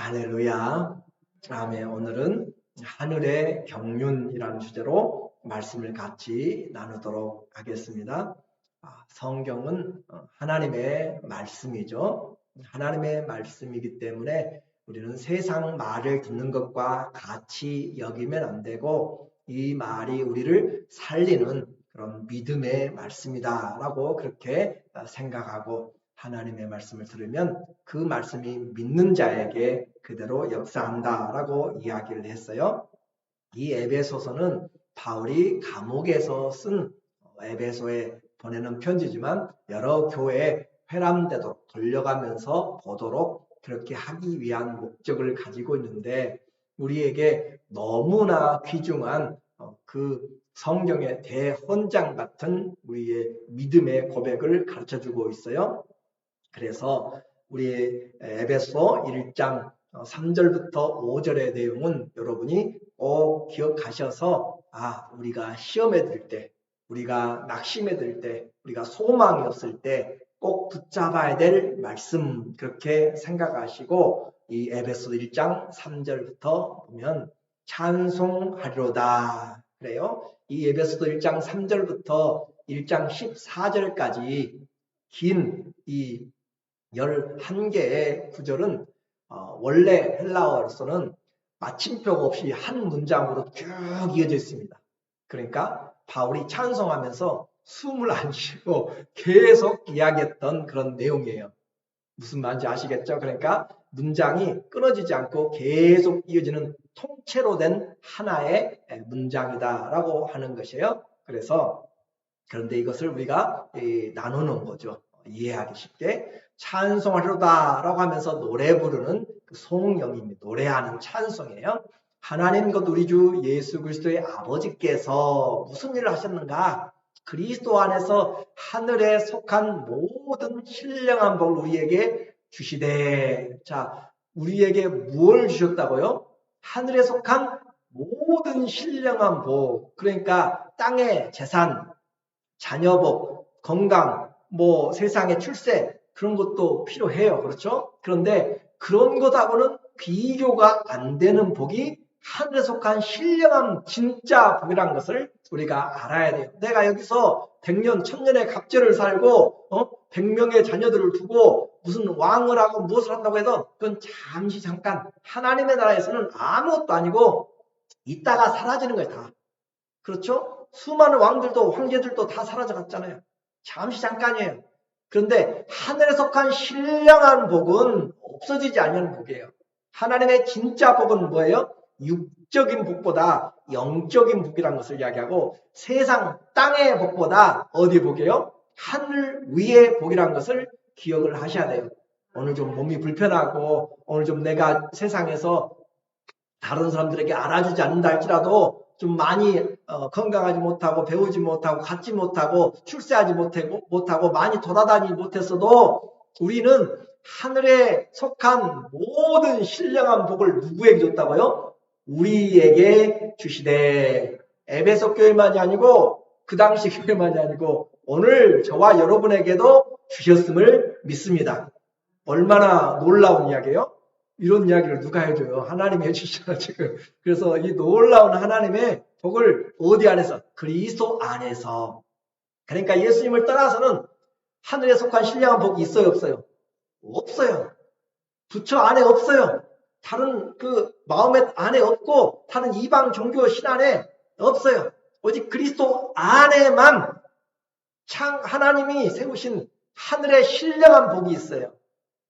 할렐루야. 아멘. 오늘은 하늘의 경륜이라는 주제로 말씀을 같이 나누도록 하겠습니다. 성경은 하나님의 말씀이죠. 하나님의 말씀이기 때문에 우리는 세상 말을 듣는 것과 같이 여기면 안 되고 이 말이 우리를 살리는 그런 믿음의 말씀이다라고 그렇게 생각하고 하나님의 말씀을 들으면 그 말씀이 믿는 자에게 그대로 역사한다라고 이야기를 했어요. 이 에베소서는 바울이 감옥에서 쓴 에베소에 보내는 편지지만 여러 교회에 회람되도록 돌려가면서 보도록 그렇게 하기 위한 목적을 가지고 있는데 우리에게 너무나 귀중한 그 성경의 대헌장 같은 우리의 믿음의 고백을 가르쳐주고 있어요. 그래서 우리 에베소 1장 3절부터 5절의 내용은 여러분이 꼭 기억하셔서 우리가 시험에 들 때, 우리가 낙심에 들 때, 우리가 소망이 없을 때 꼭 붙잡아야 될 말씀 그렇게 생각하시고 이 에베소 1장 3절부터 보면 찬송하리로다 그래요. 이 에베소서 1장 3절부터 1장 14절까지 긴 이 11개의 구절은 원래 헬라어로서는 마침표가 없이 한 문장으로 쭉 이어져 있습니다. 그러니까 바울이 찬송하면서 숨을 안 쉬고 계속 이야기했던 그런 내용이에요. 무슨 말인지 아시겠죠? 그러니까 문장이 끊어지지 않고 계속 이어지는 통째로 된 하나의 문장이다라고 하는 것이에요. 그런데 이것을 우리가 나누는 거죠. 이해하기 쉽게 찬송하리로다 라고 하면서 노래 부르는 그 송영입니다. 노래하는 찬송이에요. 하나님 곧 우리 주 예수 그리스도의 아버지께서 무슨 일을 하셨는가? 그리스도 안에서 하늘에 속한 모든 신령한 복을 우리에게 주시되. 자, 우리에게 무엇을 주셨다고요? 하늘에 속한 모든 신령한 복. 그러니까 땅의 재산, 자녀복, 건강, 세상의 출세 그런 것도 필요해요. 그렇죠? 그런데 그런 것하고는 비교가 안 되는 복이 하늘에 속한 신령한 진짜 복이라는 것을 우리가 알아야 돼요. 내가 여기서 100년, 1000년의 갑절을 살고 100명의 자녀들을 두고 무슨 왕을 하고 무엇을 한다고 해서 그건 잠시 잠깐 하나님의 나라에서는 아무것도 아니고 있다가 사라지는 거예요. 다. 그렇죠? 수많은 왕들도 황제들도 다 사라져갔잖아요. 잠시 잠깐이에요. 그런데 하늘에 속한 신령한 복은 없어지지 않는 복이에요. 하나님의 진짜 복은 뭐예요? 육적인 복보다 영적인 복이라는 것을 이야기하고 세상 땅의 복보다 어디 복이에요? 하늘 위의 복이라는 것을 기억을 하셔야 돼요. 오늘 좀 몸이 불편하고 오늘 좀 내가 세상에서 다른 사람들에게 알아주지 않는다 할지라도 좀 많이 건강하지 못하고 배우지 못하고 갖지 못하고 출세하지 못하고 많이 돌아다니지 못했어도 우리는 하늘에 속한 모든 신령한 복을 누구에게 줬다고요? 우리에게 주시되. 에베소 교회만이 아니고 그 당시 교회만이 아니고 오늘 저와 여러분에게도 주셨음을 믿습니다. 얼마나 놀라운 이야기예요? 이런 이야기를 누가 해줘요? 하나님이 해주시잖아 지금. 그래서 이 놀라운 하나님의 복을 어디 안에서? 그리스도 안에서. 그러니까 예수님을 떠나서는 하늘에 속한 신령한 복이 있어요 없어요? 없어요. 부처 안에 없어요. 다른 그 마음의 안에 없고 다른 이방 종교 신 안에 없어요. 오직 그리스도 안에만 하나님이 세우신 하늘의 신령한 복이 있어요.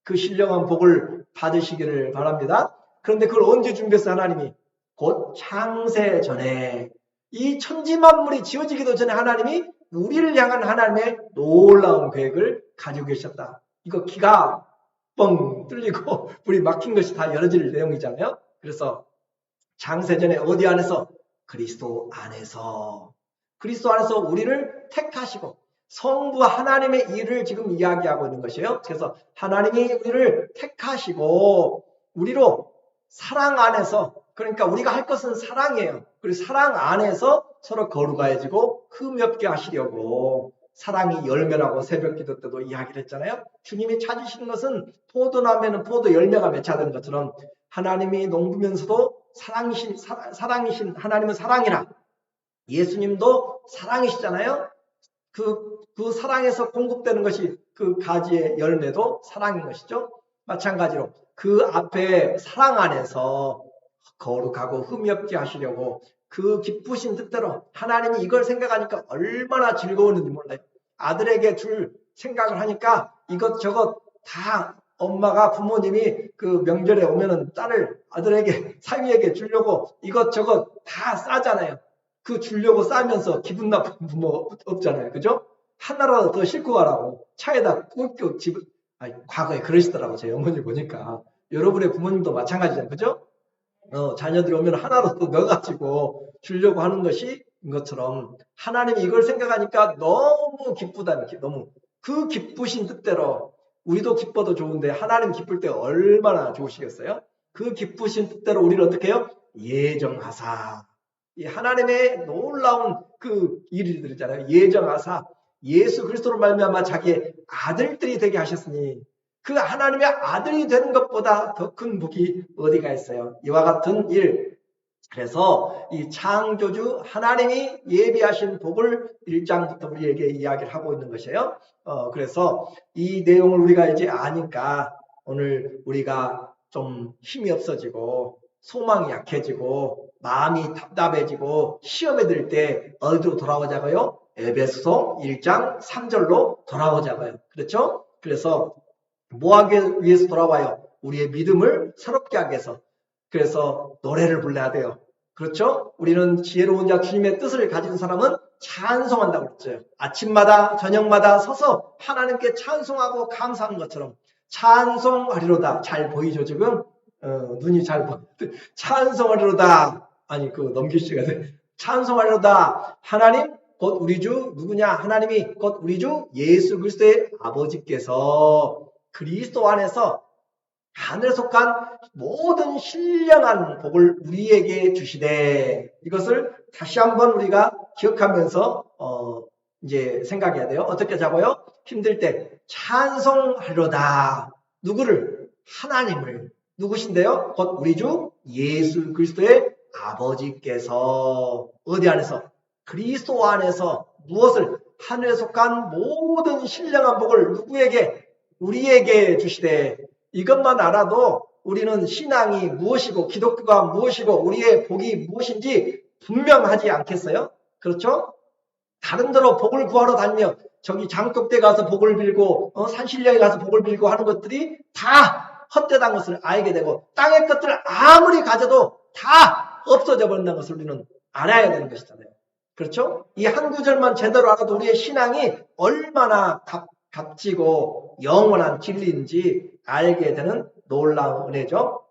그 신령한 복을 받으시기를 바랍니다. 그런데 그걸 언제 준비했어요? 하나님이 곧 창세 전에, 이 천지만물이 지어지기도 전에 하나님이 우리를 향한 하나님의 놀라운 계획을 가지고 계셨다. 이거 기가 뻥 뚫리고 불이 막힌 것이 다 열어질 내용이잖아요. 그래서 창세 전에 어디 안에서? 그리스도 안에서. 그리스도 안에서 우리를 택하시고 성부 하나님의 일을 지금 이야기하고 있는 것이에요. 그래서 하나님이 우리를 택하시고 우리로 사랑 안에서, 그러니까 우리가 할 것은 사랑이에요. 그리고 사랑 안에서 서로 거룩해지고 흠없게 하시려고 사랑이 열매라고 새벽기도 때도 이야기를 했잖아요. 주님이 찾으시는 것은 포도나무에는 포도 열매가 맺혀야 되는 것처럼 하나님이 농부면서도 사랑이신 하나님은 사랑이라. 예수님도 사랑이시잖아요. 그 사랑에서 공급되는 것이 그 가지의 열매도 사랑인 것이죠. 마찬가지로 그 앞에 사랑 안에서 거룩하고 흠이 없게 하시려고 그 기쁘신 뜻대로 하나님이 이걸 생각하니까 얼마나 즐거웠는지 몰라요. 아들에게 줄 생각을 하니까 이것저것 다 엄마가 부모님이 그 명절에 오면은 딸을 아들에게 사위에게 주려고 이것저것 다 싸잖아요. 그 주려고 싸면서 기분 나쁜 부모 없잖아요. 그죠? 하나라도 더 싣고 가라고 차에다 꾹꾹 과거에 그러시더라고. 제 어머니 보니까. 여러분의 부모님도 마찬가지잖아요. 그죠? 자녀들이 오면 하나라도 넣어가지고 주려고 하는 것이 것처럼 하나님이 이걸 생각하니까 너무 기쁘다. 너무 그 기쁘신 뜻대로 우리도 기뻐도 좋은데 하나님 기쁠 때 얼마나 좋으시겠어요? 그 기쁘신 뜻대로 우리를 어떻게 해요? 예정하사. 이 하나님의 놀라운 그 일들이잖아요. 예정하사 예수 그리스도로 말미암아 자기의 아들들이 되게 하셨으니 그 하나님의 아들이 되는 것보다 더 큰 복이 어디가 있어요? 이와 같은 일. 그래서 이 창조주 하나님이 예비하신 복을 1장부터 우리에게 이야기를 하고 있는 것이에요. 그래서 이 내용을 우리가 이제 아니까 오늘 우리가 좀 힘이 없어지고 소망이 약해지고 마음이 답답해지고 시험에 들 때 어디로 돌아오자고요? 에베소서 1장 3절로 돌아오자고요. 그렇죠? 그래서 뭐 하기 위해서 돌아와요? 우리의 믿음을 새롭게 하기 위해서. 그래서 노래를 불러야 돼요. 그렇죠? 우리는 지혜로운 자 주님의 뜻을 가진 사람은 찬송한다고 그랬죠. 아침마다 저녁마다 서서 하나님께 찬송하고 감사하는 것처럼 찬송하리로다. 잘 보이죠 지금? 눈이 잘 보여. 찬송하리로다. 아니 그 넘기시가 돼. 찬송하리로다. 하나님 곧 우리 주 누구냐? 하나님이 곧 우리 주 예수 그리스도의 아버지께서 그리스도 안에서 하늘에 속한 모든 신령한 복을 우리에게 주시되 이것을 다시 한번 우리가 기억하면서 이제 생각해야 돼요. 어떻게 자고요? 힘들 때 찬송하리로다. 누구를? 하나님을. 누구신데요? 곧 우리 주 예수 그리스도의 아버지께서 어디 안에서? 그리스도 안에서 무엇을? 하늘에 속한 모든 신령한 복을 누구에게? 우리에게 주시되 이것만 알아도 우리는 신앙이 무엇이고 기독교가 무엇이고 우리의 복이 무엇인지 분명하지 않겠어요? 그렇죠? 다른 데로 복을 구하러 다니며 저기 장독대 가서 복을 빌고 산신령에 가서 복을 빌고 하는 것들이 다 헛되다는 것을 알게 되고 땅의 것들을 아무리 가져도 다 없어져 버린다는 것을 우리는 알아야 되는 것이잖아요. 그렇죠? 이 한 구절만 제대로 알아도 우리의 신앙이 얼마나 값지고 영원한 진리인지 알게 되는 놀라운 은혜죠.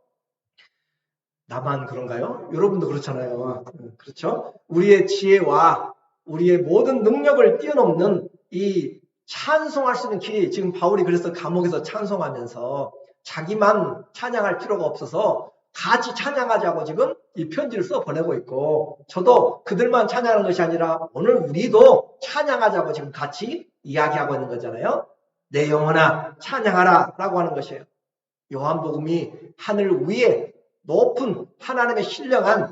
나만 그런가요? 여러분도 그렇잖아요. 그렇죠? 우리의 지혜와 우리의 모든 능력을 뛰어넘는 이 찬송할 수 있는 길이 지금 바울이 그래서 감옥에서 찬송하면서 자기만 찬양할 필요가 없어서 같이 찬양하자고 지금 이 편지를 써 보내고 있고 저도 그들만 찬양하는 것이 아니라 오늘 우리도 찬양하자고 지금 같이 이야기하고 있는 거잖아요. 내 영혼아 찬양하라 라고 하는 것이에요. 요한복음이 하늘 위에 높은 하나님의 신령한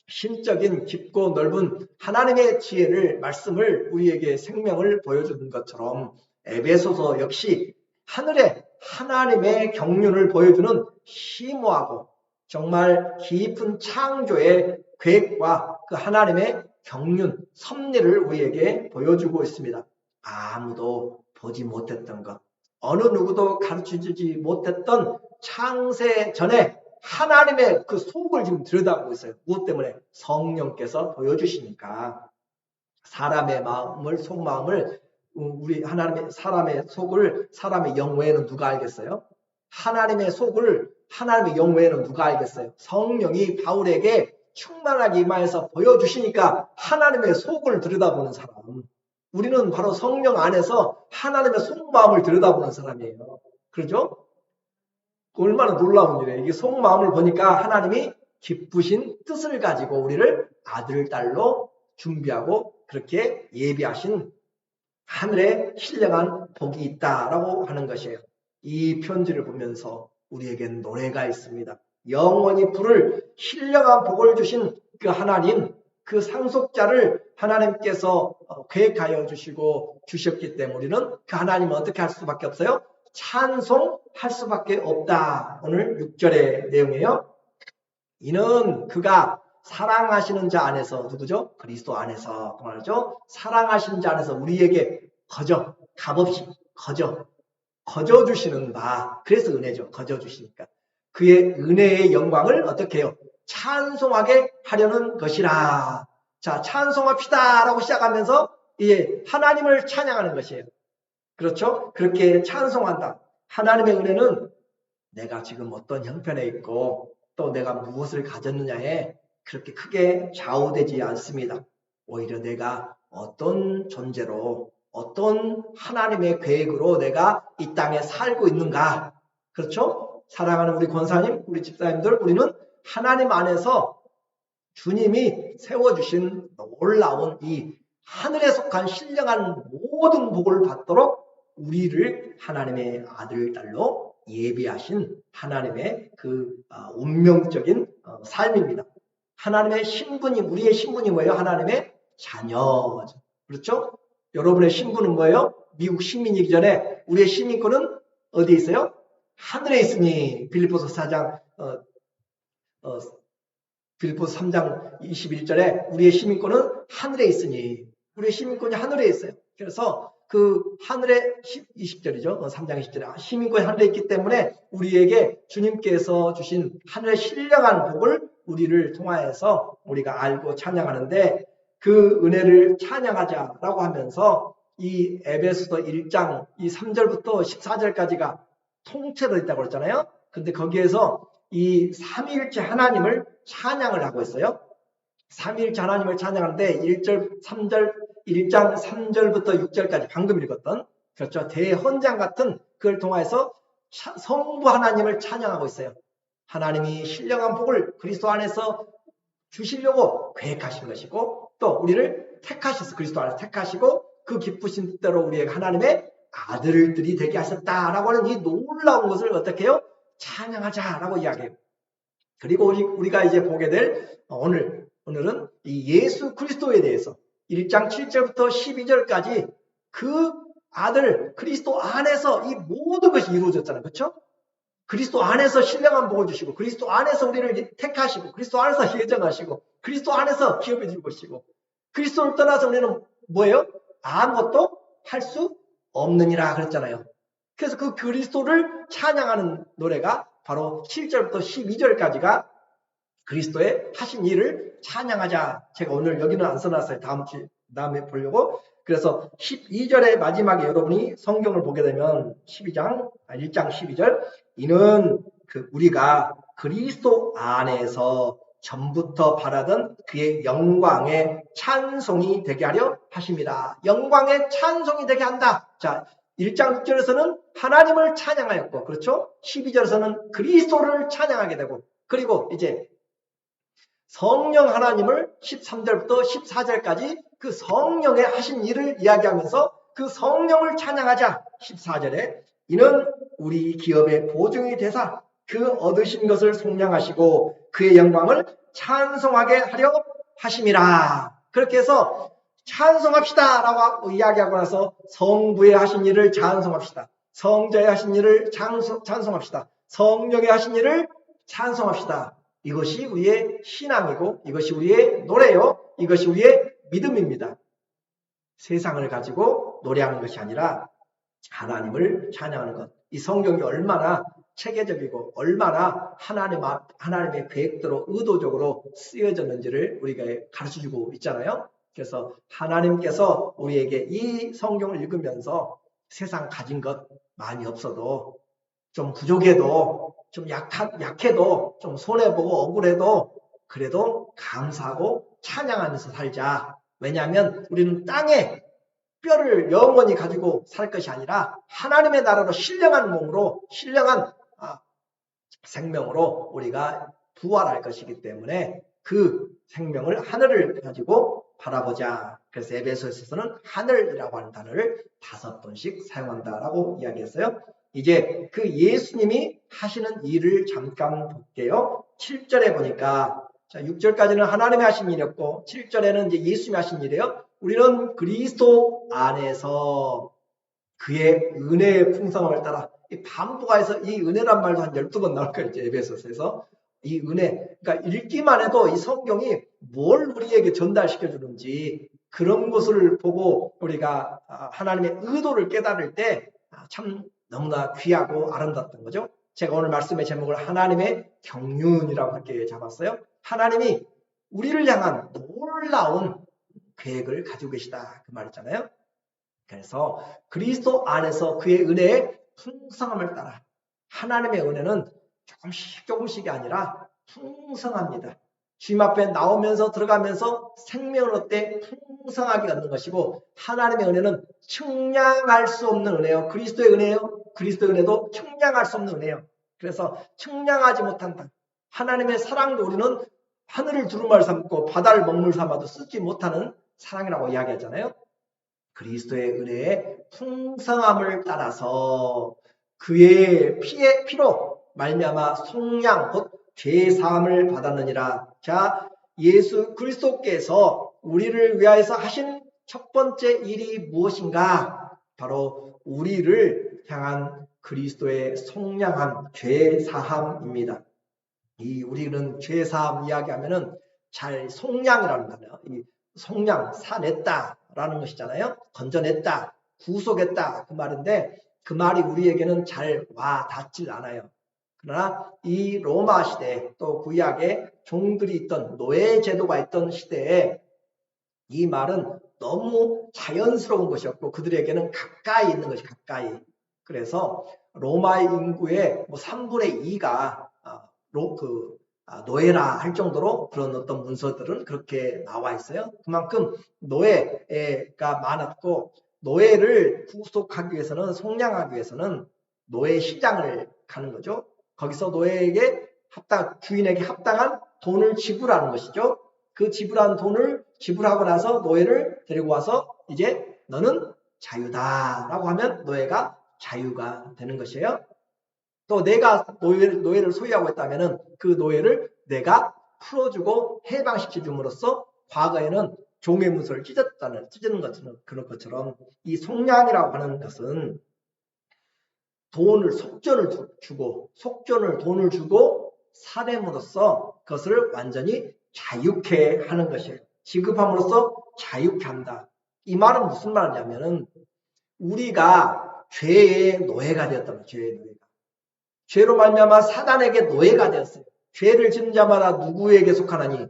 신적인 깊고 넓은 하나님의 지혜를 말씀을 우리에게 생명을 보여주는 것처럼 에베소서 역시 하늘에 하나님의 경륜을 보여주는 심오하고 정말 깊은 창조의 계획과 그 하나님의 경륜, 섭리를 우리에게 보여주고 있습니다. 아무도 보지 못했던 것, 어느 누구도 가르쳐주지 못했던 창세 전에 하나님의 그 속을 지금 들여다보고 있어요. 무엇 때문에? 성령께서 보여주시니까. 사람의 마음을, 속마음을, 우리 하나님의 사람의 속을 사람의 영 외에는 누가 알겠어요? 하나님의 속을 하나님의 영 외에는 누가 알겠어요? 성령이 바울에게 충만하게 임하여서 보여주시니까 하나님의 속을 들여다보는 사람. 우리는 바로 성령 안에서 하나님의 속마음을 들여다보는 사람이에요. 그렇죠? 얼마나 놀라운 일이에요. 이게 속마음을 보니까 하나님이 기쁘신 뜻을 가지고 우리를 아들, 딸로 준비하고 그렇게 예비하신 하늘에 신령한 복이 있다라고 하는 것이에요. 이 편지를 보면서 우리에겐 노래가 있습니다. 영원히 부를 신령한 복을 주신 그 하나님, 그 상속자를 하나님께서 계획하여 주시고 주셨기 때문에 우리는 그 하나님을 어떻게 할 수밖에 없어요? 찬송할 수밖에 없다. 오늘 6절의 내용이에요. 이는 그가 사랑하시는 자 안에서, 누구죠? 그리스도 안에서 그 말이죠. 사랑하시는 자 안에서 우리에게 값없이 거저 주시는 바. 그래서 은혜죠. 거저 주시니까. 그의 은혜의 영광을 어떻게 해요? 찬송하게 하려는 것이라. 자, 찬송합시다 라고 시작하면서 하나님을 찬양하는 것이에요. 그렇죠? 그렇게 찬송한다. 하나님의 은혜는 내가 지금 어떤 형편에 있고 또 내가 무엇을 가졌느냐에 그렇게 크게 좌우되지 않습니다. 오히려 내가 어떤 존재로 어떤 하나님의 계획으로 내가 이 땅에 살고 있는가. 그렇죠? 사랑하는 우리 권사님, 우리 집사님들, 우리는 하나님 안에서 주님이 세워주신 놀라운 이 하늘에 속한 신령한 모든 복을 받도록 우리를 하나님의 아들, 딸로 예비하신 하나님의 그 운명적인 삶입니다. 하나님의 신분이, 우리의 신분이 뭐예요? 하나님의 자녀죠. 그렇죠? 여러분의 신분은 뭐예요? 미국 시민이기 전에 우리의 시민권은 어디에 있어요? 하늘에 있으니. 빌립보서 4장 빌립보서 3장 21절에 우리의 시민권은 하늘에 있으니. 우리의 시민권이 하늘에 있어요. 그래서 그 하늘에 20절이죠. 3장 20절에 시민권이 하늘에 있기 때문에 우리에게 주님께서 주신 하늘의 신령한 복을 우리를 통하여서 우리가 알고 찬양하는데, 그 은혜를 찬양하자라고 하면서 이 에베소서 1장 이 3절부터 14절까지가 통째로 있다고 그랬잖아요. 근데 거기에서 이 삼위일체 하나님을 찬양을 하고 있어요. 삼위일체 하나님을 찬양하는데 1장 3절부터 6절까지 방금 읽었던, 그렇죠, 대헌장 같은 그걸 통해서 성부 하나님을 찬양하고 있어요. 하나님이 신령한 복을 그리스도 안에서 주시려고 계획하신 것이고 또 우리를 택하셔서 그리스도 안에서 택하시고 그 기쁘신 뜻대로 우리에게 하나님의 아들들이 되게 하셨다라고 하는 이 놀라운 것을 어떻게 해요? 찬양하자라고 이야기해요. 그리고 우리가 이제 보게 될 오늘은 이 예수 그리스도에 대해서 1장 7절부터 12절까지 그 아들 그리스도 안에서 이 모든 것이 이루어졌잖아요. 그렇죠? 그리스도 안에서 신령한 복을 주시고 그리스도 안에서 우리를 택하시고 그리스도 안에서 예정하시고 그리스도 안에서 기업해 줄 것이고 그리스도를 떠나서 우리는 뭐예요? 아무것도 할 수 없느니라 그랬잖아요. 그래서 그 그리스도를 찬양하는 노래가 바로 7절부터 12절까지가 그리스도의 하신 일을 찬양하자. 제가 오늘 여기는 안 써놨어요. 다음에 보려고. 그래서 12절의 마지막에 여러분이 성경을 보게 되면 1장 12절 이는 우리가 그리스도 안에서 전부터 바라던 그의 영광의 찬송이 되게 하려 하십니다. 영광의 찬송이 되게 한다. 자, 1장 6절에서는 하나님을 찬양하였고, 그렇죠? 12절에서는 그리스도를 찬양하게 되고, 그리고 이제 성령 하나님을 13절부터 14절까지 그 성령의 하신 일을 이야기하면서 그 성령을 찬양하자. 14절에 이는 우리 기업의 보증이 되사 그 얻으신 것을 속량하시고 그의 영광을 찬송하게 하려 하심이라. 그렇게 해서 찬송합시다 라고 이야기하고 나서 성부의 하신 일을 찬송합시다. 성자의 하신 일을 찬송합시다. 성령의 하신 일을 찬송합시다. 이것이 우리의 신앙이고 이것이 우리의 노래요. 이것이 우리의 믿음입니다. 세상을 가지고 노래하는 것이 아니라 하나님을 찬양하는 것. 이 성경이 얼마나 체계적이고 얼마나 하나님의 계획대로 의도적으로 쓰여졌는지를 우리가 가르쳐주고 있잖아요. 그래서 하나님께서 우리에게 이 성경을 읽으면서 세상 가진 것 많이 없어도 좀 부족해도 좀 약해도 좀 손해보고 억울해도 그래도 감사하고 찬양하면서 살자. 왜냐하면 우리는 땅에 뼈를 영원히 가지고 살 것이 아니라 하나님의 나라로 신령한 몸으로 신령한 생명으로 우리가 부활할 것이기 때문에 그 생명을 하늘을 가지고 바라보자. 그래서 에베소에서는 하늘이라고 하는 단어를 5번씩 사용한다라고 이야기했어요. 이제 그 예수님이 하시는 일을 잠깐 볼게요. 7절에 보니까, 자, 6절까지는 하나님이 하신 일이었고 7절에는 이제 예수님이 하신 일이에요. 우리는 그리스도 안에서 그의 은혜의 풍성함을 따라, 이 반복해서 이 은혜란 말도 한 12번 나올 거예요. 이제 에베소서에서. 이 은혜, 그러니까 읽기만 해도 이 성경이 뭘 우리에게 전달시켜 주는지 그런 것을 보고 우리가 하나님의 의도를 깨달을 때 참 너무나 귀하고 아름답던 거죠. 제가 오늘 말씀의 제목을 하나님의 경륜이라고 그렇게 잡았어요. 하나님이 우리를 향한 놀라운 계획을 가지고 계시다, 그 말이잖아요. 그래서 그리스도 안에서 그의 은혜의 풍성함을 따라, 하나님의 은혜는 조금씩이 아니라 풍성합니다. 주님 앞에 나오면서 들어가면서 생명을 얻되 풍성하게 얻는 것이고, 하나님의 은혜는 측량할 수 없는 은혜요. 그리스도의 은혜요. 그리스도의 은혜도 측량할 수 없는 은혜요. 그래서 측량하지 못한다. 하나님의 사랑도 우리는 하늘을 두루마리 삼고 바다를 먹물 삼아도 쓰지 못하는 사랑이라고 이야기하잖아요. 그리스도의 은혜의 풍성함을 따라서 그의 피로 말미암아 속량 곧 죄사함을 받았느니라. 자, 예수 그리스도께서 우리를 위하여서 하신 첫 번째 일이 무엇인가? 바로 우리를 향한 그리스도의 속량함, 죄사함입니다. 이 우리는 죄사함 이야기하면은 잘 속량이라는 단어, 이 속량, 사냈다라는 것이잖아요. 건져냈다, 구속했다, 그 말인데 그 말이 우리에게는 잘 와 닿질 않아요. 그러나 이 로마 시대, 또 구약에 종들이 있던 노예 제도가 있던 시대에 이 말은 너무 자연스러운 것이었고 그들에게는 가까이 있는 것이 가까이. 그래서 로마의 인구의 3분의 2가 노예라 할 정도로 그런 어떤 문서들은 그렇게 나와 있어요. 그만큼 노예가 많았고, 노예를 구속하기 위해서는, 속량하기 위해서는 노예 시장을 가는 거죠. 거기서 노예에게 주인에게 합당한 돈을 지불하는 것이죠. 그 지불한 돈을 지불하고 나서 노예를 데리고 와서 이제 너는 자유다라고 하면 노예가 자유가 되는 것이에요. 또 내가 노예를 소유하고 있다면 그 노예를 내가 풀어주고 해방시켜 줌으로써 과거에는 종의 문서를 찢는 것처럼, 그런 것처럼 이 속량이라고 하는 것은 돈을 주고 사냄으로써 그것을 완전히 자유케 하는 것이에요. 지급함으로써 자유케 한다. 이 말은 무슨 말이냐면은 우리가 죄의 노예가 되었단 말이에요. 죄의 노예가. 죄로 말미암아 사단에게 노예가 되었어요. 죄를 짓는 자마다 누구에게 속하나니?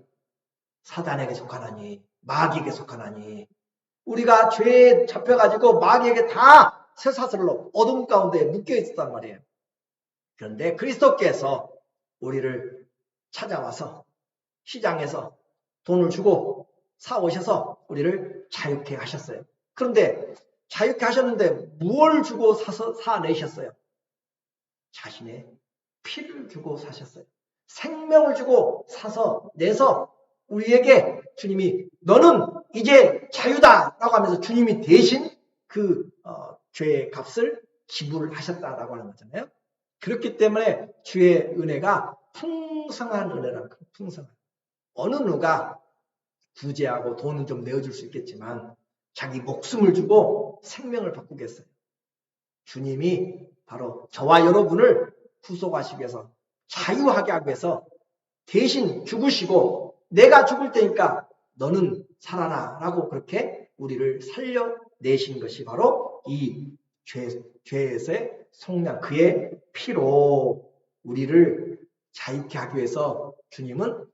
사단에게 속하나니, 마귀에게 속하나니. 우리가 죄에 잡혀가지고 마귀에게 다 쇠사슬로 어둠 가운데 묶여 있었단 말이에요. 그런데 그리스도께서 우리를 찾아와서 시장에서 돈을 주고 사오셔서 우리를 자유케 하셨어요. 그런데 자유케 하셨는데 무엇을 주고 사내셨어요? 자신의 피를 주고 사셨어요. 생명을 주고 내서 우리에게 주님이 너는 이제 자유다 라고 하면서 주님이 대신 그 죄의 값을 지불하셨다라고 하는 거잖아요. 그렇기 때문에 주의 은혜가 풍성한 은혜라는 거예요. 풍성한. 어느 누가 구제하고 돈은 좀 내어줄 수 있겠지만 자기 목숨을 주고 생명을 바꾸겠어요. 주님이 바로 저와 여러분을 구속하시기 위해서, 자유하게 하기 위해서 대신 죽으시고 내가 죽을 테니까 너는 살아라 라고 그렇게 우리를 살려내신 것이 바로 이 죄에서의 속량, 그의 피로 우리를 자유케 하기 위해서 주님은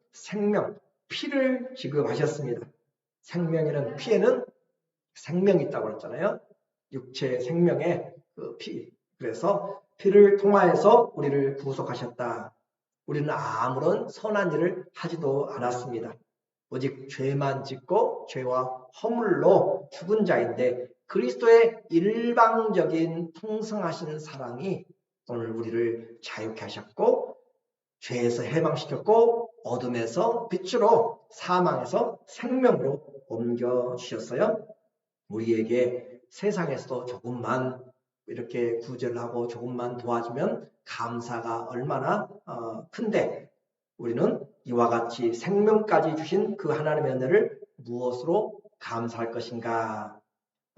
피를 지급하셨습니다. 생명에는, 피에는 생명이 있다고 그랬잖아요. 육체의 생명의 그 피. 그래서 피를 통하여서 우리를 구속하셨다. 우리는 아무런 선한 일을 하지도 않았습니다. 오직 죄만 짓고 죄와 허물로 죽은 자인데 그리스도의 일방적인 풍성하신 사랑이 오늘 우리를 자유케 하셨고, 죄에서 해방시켰고, 어둠에서 빛으로, 사망에서 생명으로 옮겨주셨어요. 우리에게 세상에서도 조금만 이렇게 구제를 하고 조금만 도와주면 감사가 얼마나 큰데 우리는 이와 같이 생명까지 주신 그 하나님의 은혜를 무엇으로 감사할 것인가?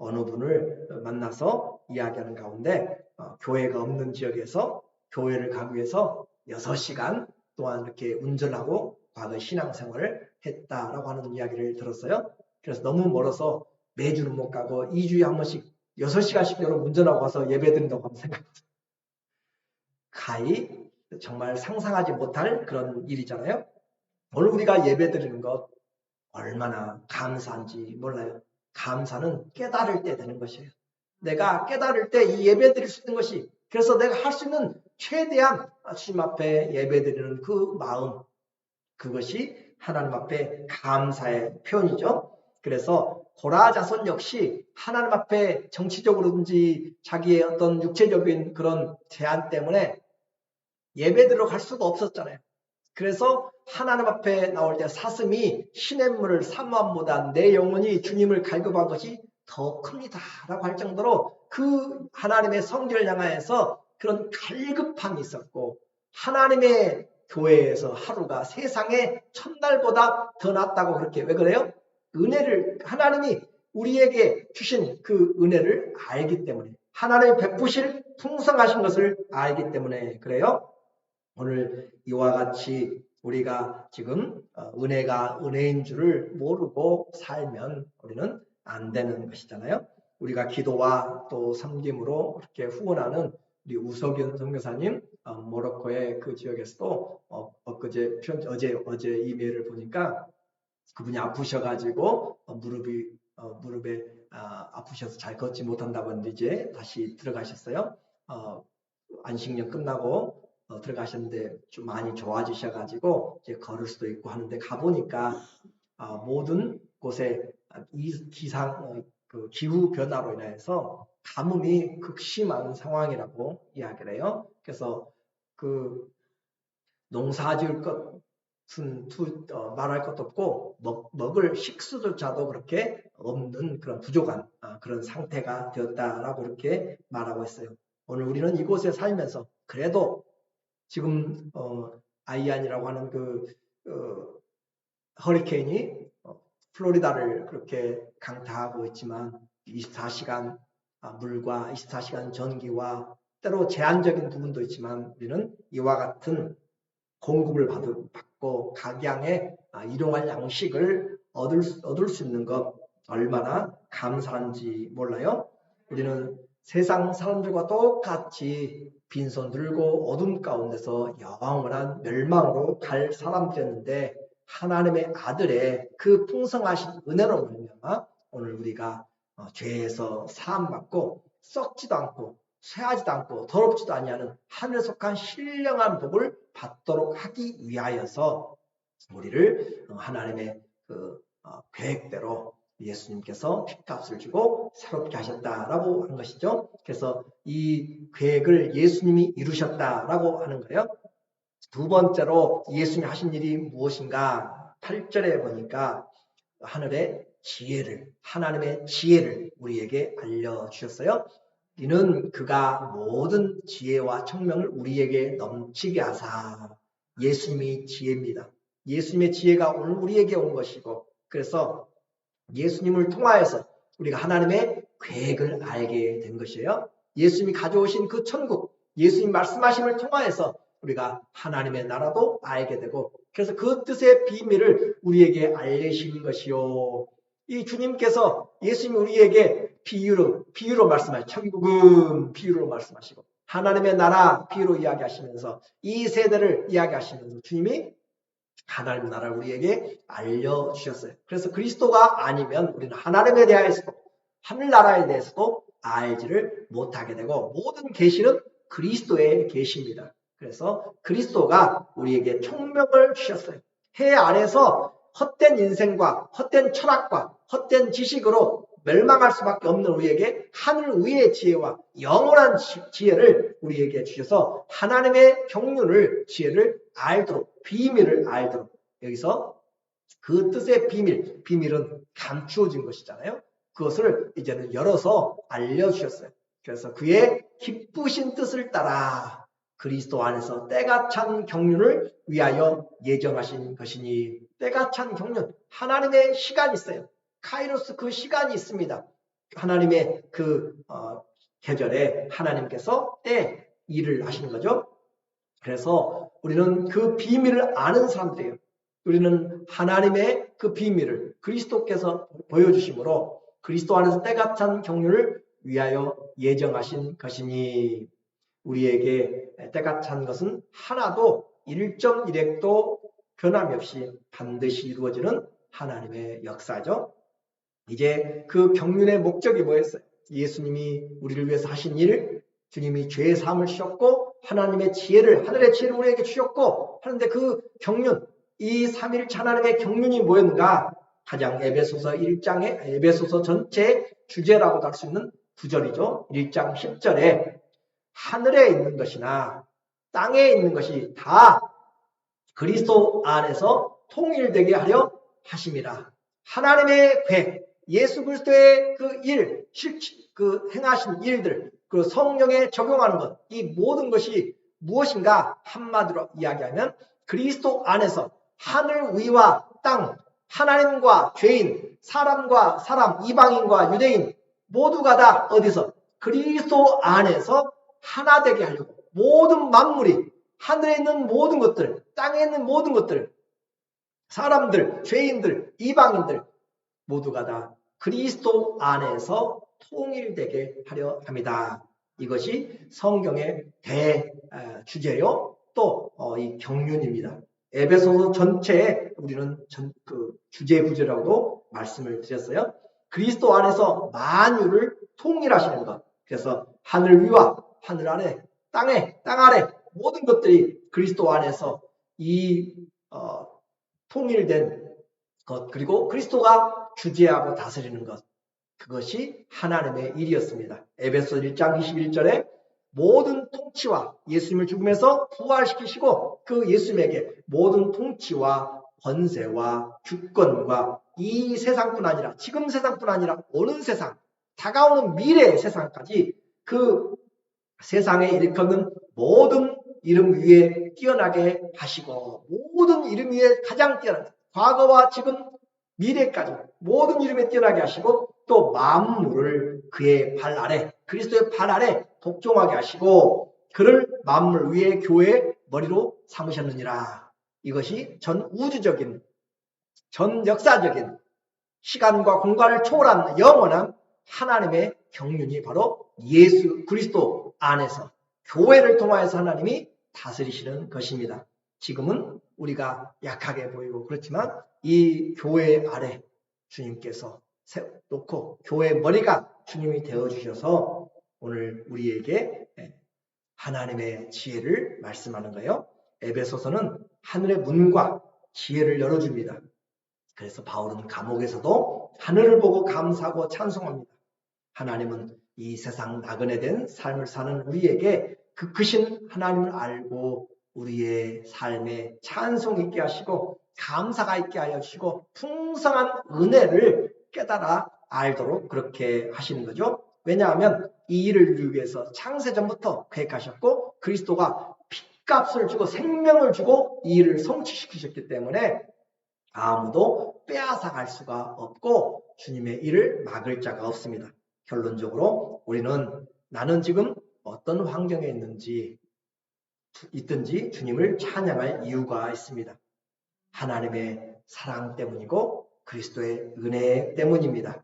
어느 분을 만나서 이야기하는 가운데 교회가 없는 지역에서 교회를 가기 위해서 6시간 동안 이렇게 운전하고 과거 신앙생활을 했다라고 하는 이야기를 들었어요. 그래서 너무 멀어서 매주는 못 가고 2주에 한 번씩 6시간씩 여러분 운전하고 와서 예배 드린다고 하면 생각합니다. 가히 정말 상상하지 못할 그런 일이잖아요. 오늘 우리가 예배 드리는 것 얼마나 감사한지 몰라요. 감사는 깨달을 때 되는 것이에요. 내가 깨달을 때 이 예배 드릴 수 있는 것이, 그래서 내가 할 수 있는 최대한 주님 앞에 예배 드리는 그 마음, 그것이 하나님 앞에 감사의 표현이죠. 그래서 고라 자손 역시 하나님 앞에 정치적으로든지 자기의 어떤 육체적인 그런 제한 때문에 예배드리러 갈 수가 없었잖아요. 그래서 하나님 앞에 나올 때 사슴이 시냇물을 사모함보다 내 영혼이 주님을 갈급한 것이 더 큽니다 라고 할 정도로 그 하나님의 성전을 향하여서 그런 갈급함이 있었고, 하나님의 교회에서 하루가 세상의 첫날보다 더 낫다고, 그렇게 왜 그래요? 은혜를, 하나님이 우리에게 주신 그 은혜를 알기 때문에, 하나님이 베푸실 풍성하신 것을 알기 때문에 그래요. 오늘 이와 같이 우리가 지금 은혜가 은혜인 줄을 모르고 살면 우리는 안 되는 것이잖아요. 우리가 기도와 또 섬김으로 이렇게 후원하는 우리 우석윤 선교사님, 모로코의 그 지역에서도 어제 이메일을 보니까 그분이 아프셔가지고 무릎에 아프셔서 잘 걷지 못한다고 하는데 이제 다시 들어가셨어요. 안식년 끝나고 들어가셨는데 좀 많이 좋아지셔가지고 이제 걸을 수도 있고 하는데, 가보니까 모든 곳에 그 기후 변화로 인해서 가뭄이 극심한 상황이라고 이야기를 해요. 그래서 그 농사 지을 것은 말할 것도 없고 먹을 식수조차도 그렇게 없는 그런 부족한 그런 상태가 되었다라고 이렇게 말하고 있어요. 오늘 우리는 이곳에 살면서 그래도 지금 아이안이라고 하는 그 허리케인이 플로리다를 그렇게 강타하고 있지만 24시간 물과 24시간 전기와 때로 제한적인 부분도 있지만 우리는 이와 같은 공급을 받고 각양의 일용할 양식을 얻을 수 있는 것 얼마나 감사한지 몰라요. 우리는 세상 사람들과 똑같이 빈손 들고 어둠 가운데서 영원한 멸망으로 갈 사람들이었는데, 하나님의 아들의 그 풍성하신 은혜로 말미암아 오늘 우리가 죄에서 사함받고 썩지도 않고 쇠하지도 않고 더럽지도 아니하는 하늘에 속한 신령한 복을 받도록 하기 위하여서 우리를 하나님의 그 계획대로 예수님께서 핏값을 주고 새롭게 하셨다라고 한 것이죠. 그래서 이 계획을 예수님이 이루셨다라고 하는 거예요. 두 번째로 예수님이 하신 일이 무엇인가? 8절에 보니까 하늘의 지혜를, 하나님의 지혜를 우리에게 알려주셨어요. 이는 그가 모든 지혜와 청명을 우리에게 넘치게 하사. 예수님이 지혜입니다. 예수님의 지혜가 오늘 우리에게 온 것이고, 그래서 예수님을 통하여서 우리가 하나님의 계획을 알게 된 것이에요. 예수님이 가져오신 그 천국, 예수님 말씀하심을 통하여서 우리가 하나님의 나라도 알게 되고, 그래서 그 뜻의 비밀을 우리에게 알리신 것이요. 이 주님께서 예수님이 우리에게 비유로 말씀하시고, 천국은 비유로 말씀하시고, 하나님의 나라 비유로 이야기하시면서, 이 세대를 이야기하시면서 주님이 하나님의 나라를 우리에게 알려주셨어요. 그래서 그리스도가 아니면 우리는 하나님에 대하여서도 하늘나라에 대해서도 알지를 못하게 되고, 모든 계시는 그리스도의 계시입니다. 그래서 그리스도가 우리에게 총명을 주셨어요. 해 아래서 헛된 인생과 헛된 철학과 헛된 지식으로 멸망할 수밖에 없는 우리에게 하늘 위의 지혜와 영원한 지혜를 우리에게 주셔서 하나님의 경륜을, 지혜를 알도록, 비밀을 알도록, 여기서 그 뜻의 비밀은 감추어진 것이잖아요. 그것을 이제는 열어서 알려주셨어요. 그래서 그의 기쁘신 뜻을 따라 그리스도 안에서 때가 찬 경륜을 위하여 예정하신 것이니, 때가 찬 경륜, 하나님의 시간이 있어요. 카이로스, 그 시간이 있습니다. 하나님의 그 계절에 하나님께서 때 일을 하시는 거죠. 그래서 우리는 그 비밀을 아는 사람들이에요. 우리는 하나님의 그 비밀을 그리스도께서 보여주심으로 그리스도 안에서 때가 찬 경륜을 위하여 예정하신 것이니, 우리에게 때가 찬 것은 하나도 1.1핵도 변함이 없이 반드시 이루어지는 하나님의 역사죠. 이제 그 경륜의 목적이 뭐였어요? 예수님이 우리를 위해서 하신 일, 주님이 죄의 사함을 주셨고 하나님의 지혜를, 하늘의 지혜를 우리에게 주셨고 하는데, 그 경륜, 이 삼위일체 하나님의 경륜이 뭐였는가? 가장 에베소서 1장의 에베소서 전체의 주제라고도 할 수 있는 구절이죠. 1장 10절에 하늘에 있는 것이나 땅에 있는 것이 다 그리스도 안에서 통일되게 하려 하심이라. 하나님의 계획, 예수 그리스도의 그 일, 그 행하신 일들, 그 성령에 적용하는 것, 이 모든 것이 무엇인가? 한마디로 이야기하면 그리스도 안에서 하늘 위와 땅, 하나님과 죄인, 사람과 사람, 이방인과 유대인 모두가 다 어디서? 그리스도 안에서 하나 되게 하려고, 모든 만물이, 하늘에 있는 모든 것들, 땅에 있는 모든 것들, 사람들, 죄인들, 이방인들 모두가 다 그리스도 안에서 통일되게 하려 합니다. 이것이 성경의 대주제요. 또 이 경륜입니다. 에베소서 전체에 우리는 그 주제 구절이라고도 말씀을 드렸어요. 그리스도 안에서 만유를 통일하시는 것. 그래서 하늘 위와 하늘 아래, 땅 아래 모든 것들이 그리스도 안에서 이 통일된 것, 그리고 그리스도가 주재하고 다스리는 것, 그것이 하나님의 일이었습니다. 에베소 1장 21절에 모든 통치와, 예수님을 죽음에서 부활시키시고 그 예수님에게 모든 통치와 권세와 주권과 이 세상뿐 아니라, 지금 세상뿐 아니라 오는 세상, 다가오는 미래의 세상까지 그 세상에 일컫는 모든 이름 위에 뛰어나게 하시고, 모든 이름 위에 가장 뛰어난, 과거와 지금 미래까지 모든 이름에 뛰어나게 하시고, 또 만물을 그의 발 아래, 그리스도의 발 아래 복종하게 하시고, 그를 만물 위에 교회의 머리로 삼으셨느니라. 이것이 전 우주적인, 전 역사적인, 시간과 공간을 초월한 영원한 하나님의 경륜이 바로 예수 그리스도 안에서 교회를 통하여서 하나님이 다스리시는 것입니다. 지금은 우리가 약하게 보이고 그렇지만 이 교회 아래 주님께서 놓고 교회 머리가 주님이 되어주셔서 오늘 우리에게 하나님의 지혜를 말씀하는 거예요. 에베소서는 하늘의 문과 지혜를 열어줍니다. 그래서 바울은 감옥에서도 하늘을 보고 감사하고 찬송합니다. 하나님은 이 세상 나그네 된 삶을 사는 우리에게 그 크신 하나님을 알고 우리의 삶에 찬송 있게 하시고 감사가 있게 하여 주시고 풍성한 은혜를 깨달아 알도록 그렇게 하시는 거죠. 왜냐하면 이 일을 이루기 위해서 창세전부터 계획하셨고 그리스도가 핏값을 주고 생명을 주고 이 일을 성취시키셨기 때문에 아무도 빼앗아갈 수가 없고 주님의 일을 막을 자가 없습니다. 결론적으로 우리는 나는 지금 어떤 환경에 있든지 주님을 찬양할 이유가 있습니다. 하나님의 사랑 때문이고 그리스도의 은혜 때문입니다.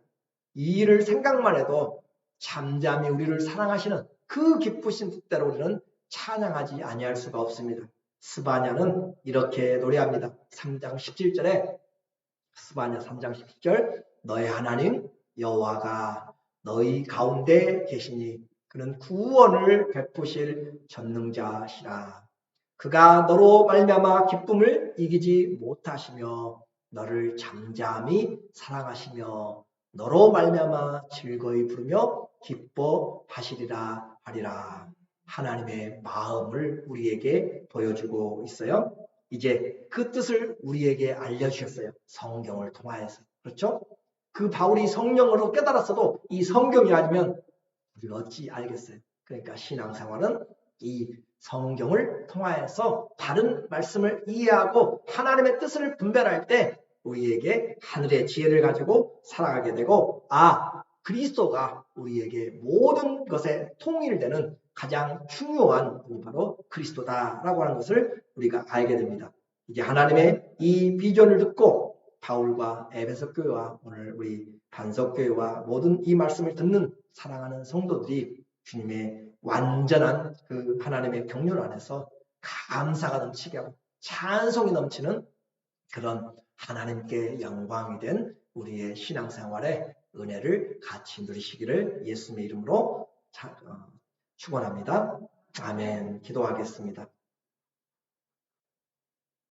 이 일을 생각만 해도 잠잠히 우리를 사랑하시는 그 기쁘신 뜻대로 우리는 찬양하지 아니할 수가 없습니다. 스바냐는 이렇게 노래합니다. 3장 17절에 스바냐 3장 17절 너의 하나님 여호와가 너희 가운데 계시니 그는 구원을 베푸실 전능자시라. 그가 너로 말미암아 기쁨을 이기지 못하시며 너를 잠잠히 사랑하시며 너로 말미암아 즐거이 부르며 기뻐하시리라 하리라. 하나님의 마음을 우리에게 보여주고 있어요. 이제 그 뜻을 우리에게 알려주셨어요. 성경을 통하여서. 그렇죠? 그 바울이 성령으로 깨달았어도 이 성경이 아니면 우리가 어찌 알겠어요? 그러니까 신앙생활은 이 성경을 통하여서 바른 말씀을 이해하고 하나님의 뜻을 분별할 때 우리에게 하늘의 지혜를 가지고 살아가게 되고, 그리스도가 우리에게 모든 것에 통일되는 가장 중요한 분이 바로 그리스도다라고 하는 것을 우리가 알게 됩니다. 이제 하나님의 이 비전을 듣고 바울과 에베소 교회와 오늘 우리 반석교회와 모든 이 말씀을 듣는 사랑하는 성도들이 주님의 완전한 그 하나님의 경륜 안에서 감사가 넘치게 하고 찬송이 넘치는 그런 하나님께 영광이 된 우리의 신앙생활의 은혜를 같이 누리시기를 예수님의 이름으로 축원합니다. 아멘. 기도하겠습니다.